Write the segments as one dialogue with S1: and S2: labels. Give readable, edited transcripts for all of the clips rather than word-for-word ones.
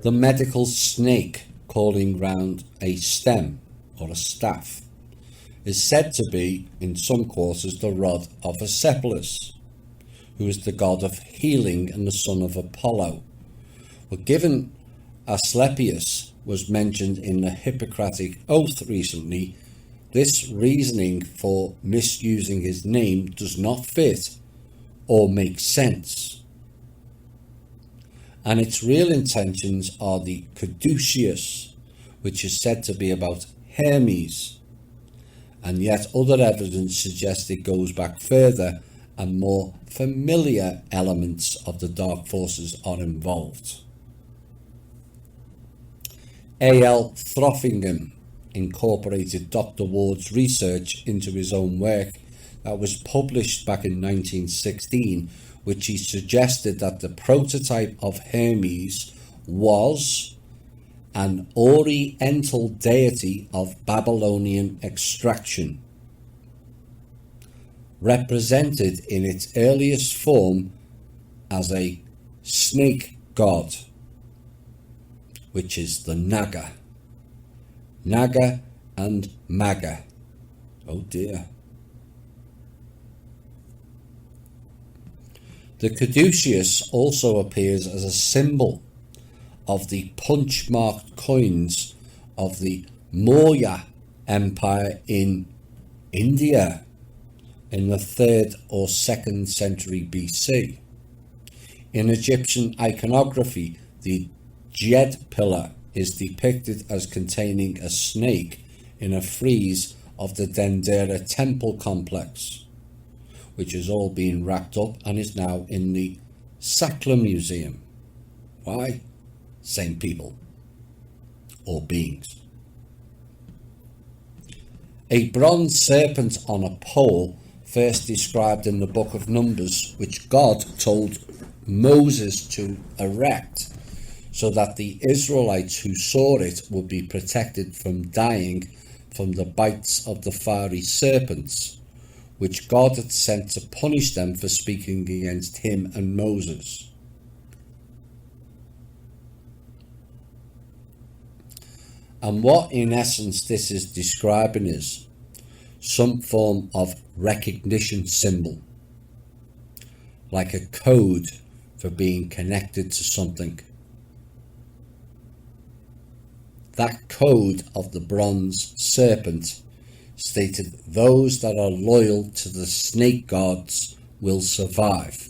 S1: The medical snake crawling round a stem or a staff is said to be, in some quarters, the rod of Asclepius, who is the god of healing and the son of Apollo. But given Asclepius was mentioned in the Hippocratic Oath recently, this reasoning for misusing his name does not fit or make sense. And its real intentions are the caduceus, which is said to be about Hermes, and yet other evidence suggests it goes back further and more familiar elements of the dark forces are involved. A.L. Throffingen incorporated Dr. Ward's research into his own work that was published back in 1916, which he suggested that the prototype of Hermes was an oriental deity of Babylonian extraction, represented in its earliest form as a snake god, which is the Naga. Naga and Maga. Oh dear. The caduceus also appears as a symbol of the punch-marked coins of the Maurya Empire in India in the 3rd or 2nd century BC. In Egyptian iconography, the Djed pillar is depicted as containing a snake in a frieze of the Dendera temple complex, which has all been wrapped up and is now in the Sackler Museum. Why? Same people or beings. A bronze serpent on a pole, first described in the book of Numbers, which God told Moses to erect so that the Israelites who saw it would be protected from dying from the bites of the fiery serpents, which God had sent to punish them for speaking against him and Moses. And what in essence this is describing is some form of recognition symbol, like a code for being connected to something. That code of the bronze serpent stated those that are loyal to the snake gods will survive.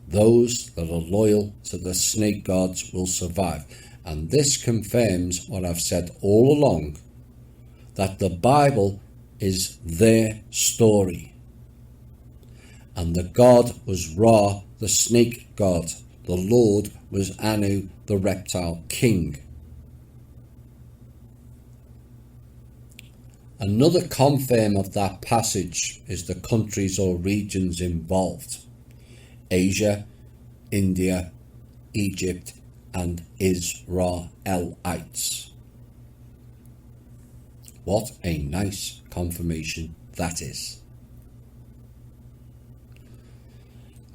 S1: Those that are loyal to the snake gods will survive. And this confirms what I've said all along, that the Bible is their story. And the god was Ra, the snake god. The Lord was Anu, the reptile king. Another confirm of that passage is the countries or regions involved: Asia, India, Egypt, and Israelites. What a nice confirmation that is.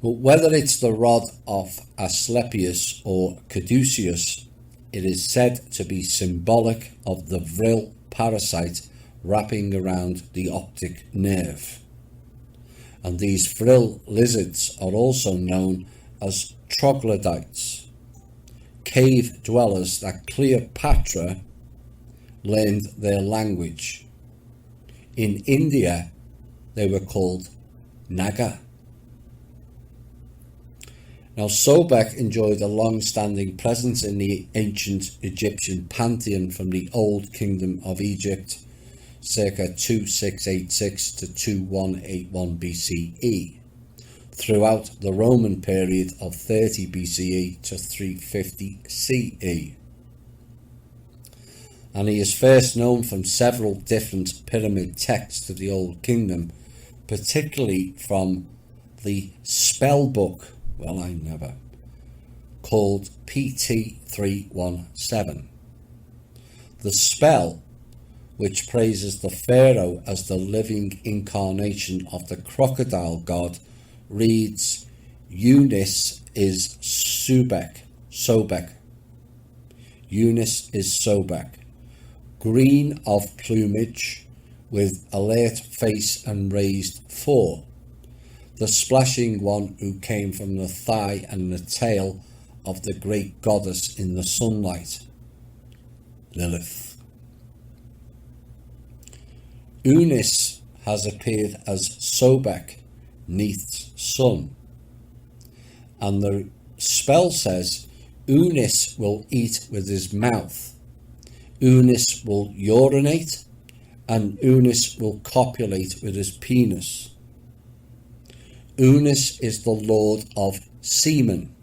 S1: But whether it's the rod of Asclepius or caduceus, it is said to be symbolic of the vril parasite wrapping around the optic nerve. And these vril lizards are also known as troglodytes, cave dwellers that Cleopatra learned their language. In India, they were called Naga. Now, Sobek enjoyed a long-standing presence in the ancient Egyptian pantheon from the Old Kingdom of Egypt, circa 2686 to 2181 BCE, throughout the Roman period of 30 BCE to 350 CE. And he is first known from several different pyramid texts of the Old Kingdom, particularly from the spell book, called PT 317. The spell, which praises the pharaoh as the living incarnation of the crocodile god, reads, Eunice is Sobek. Eunice is Sobek. Green of plumage, with alert face and raised fore. The splashing one who came from the thigh and the tail of the great goddess in the sunlight, Lilith. Eunice has appeared as Sobek, Neith's son, and the spell says Eunice will eat with his mouth, Eunice will urinate, and Eunice will copulate with his penis. Eunice is the lord of semen,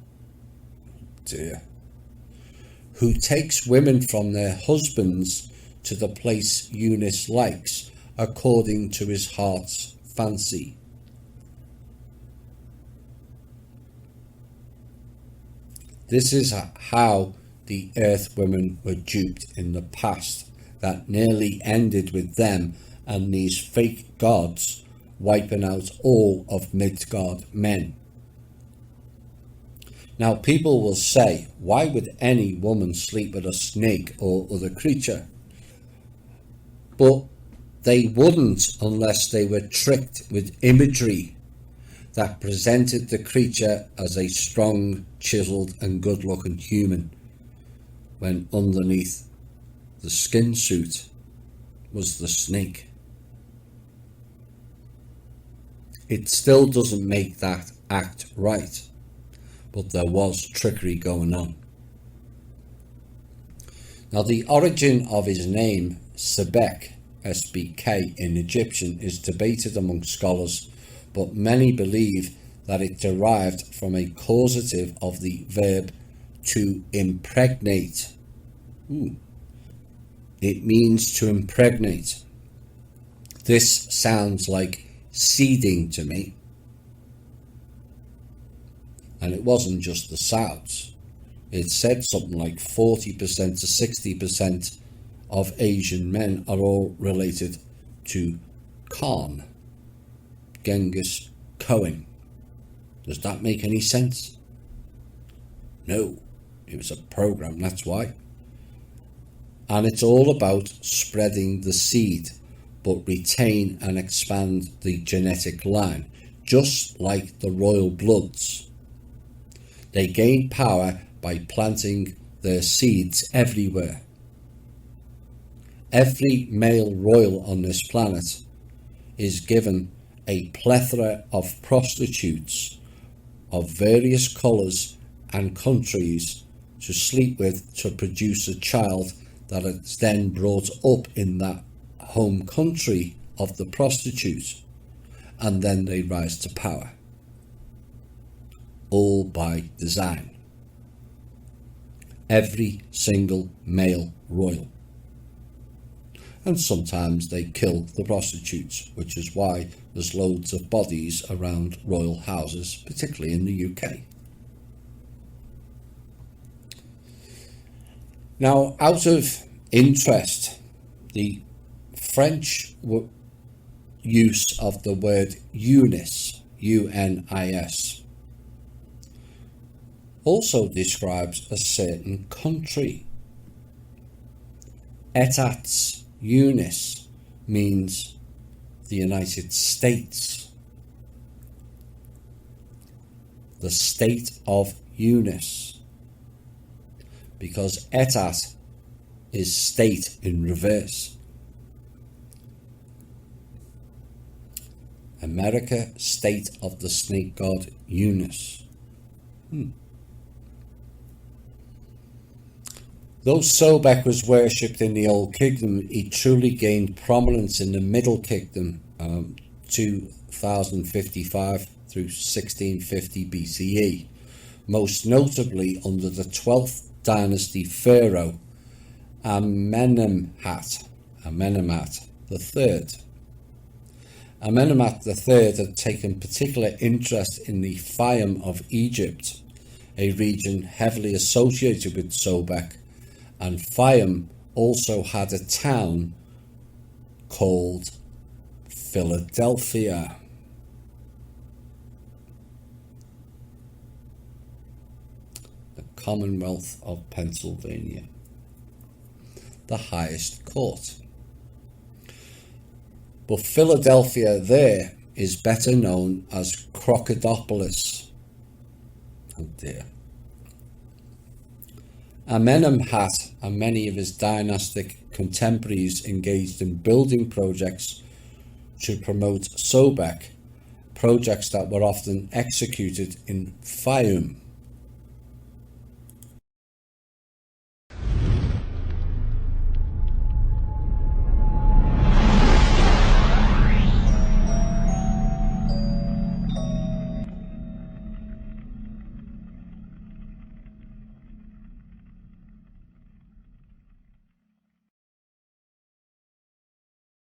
S1: who takes women from their husbands to the place Eunice likes, according to his heart's fancy. This is how the earth women were duped in the past, that nearly ended with them and these fake gods wiping out all of Midgard men. Now people will say, why would any woman sleep with a snake or other creature? But they wouldn't unless they were tricked with imagery that presented the creature as a strong, chiseled and good-looking human, when underneath the skin suit was the snake. It still doesn't make that act right, but there was trickery going on. Now the origin of his name, Sebek, SBK, in Egyptian is debated among scholars, but many believe that it derived from a causative of the verb to impregnate. It means to impregnate. This sounds like seeding to me. And it wasn't just the Souths. It said something like 40% to 60% of Asian men are all related to Khan, Genghis Khan. Does that make any sense? No, it was a program, that's why. And it's all about spreading the seed, but retain and expand the genetic line, just like the royal bloods. They gain power by planting their seeds everywhere. Every male royal on this planet is given a plethora of prostitutes of various colours and countries to sleep with to produce a child that is then brought up in that home country of the prostitute, and then they rise to power. All by design. Every single male royal. And sometimes they kill the prostitutes, which is why there's loads of bodies around royal houses, particularly in the UK. Now, out of interest, the French use of the word Unis, U-N-I-S, also describes a certain country. Etats Unis means the United States. The state of Unis. Because etat is state in reverse. America, state of the snake god Unis. Though Sobek was worshipped in the Old Kingdom, he truly gained prominence in the Middle Kingdom, 2055 through 1650 BCE, most notably under the 12th dynasty pharaoh Amenemhat III. Amenemhat III had taken particular interest in the Fayum of Egypt, a region heavily associated with Sobek, and Fayum also had a town called Philadelphia. Commonwealth of Pennsylvania, the highest court. But Philadelphia there is better known as Crocodilopolis. Oh dear. Amenemhat and many of his dynastic contemporaries engaged in building projects to promote Sobek, projects that were often executed in Fayum.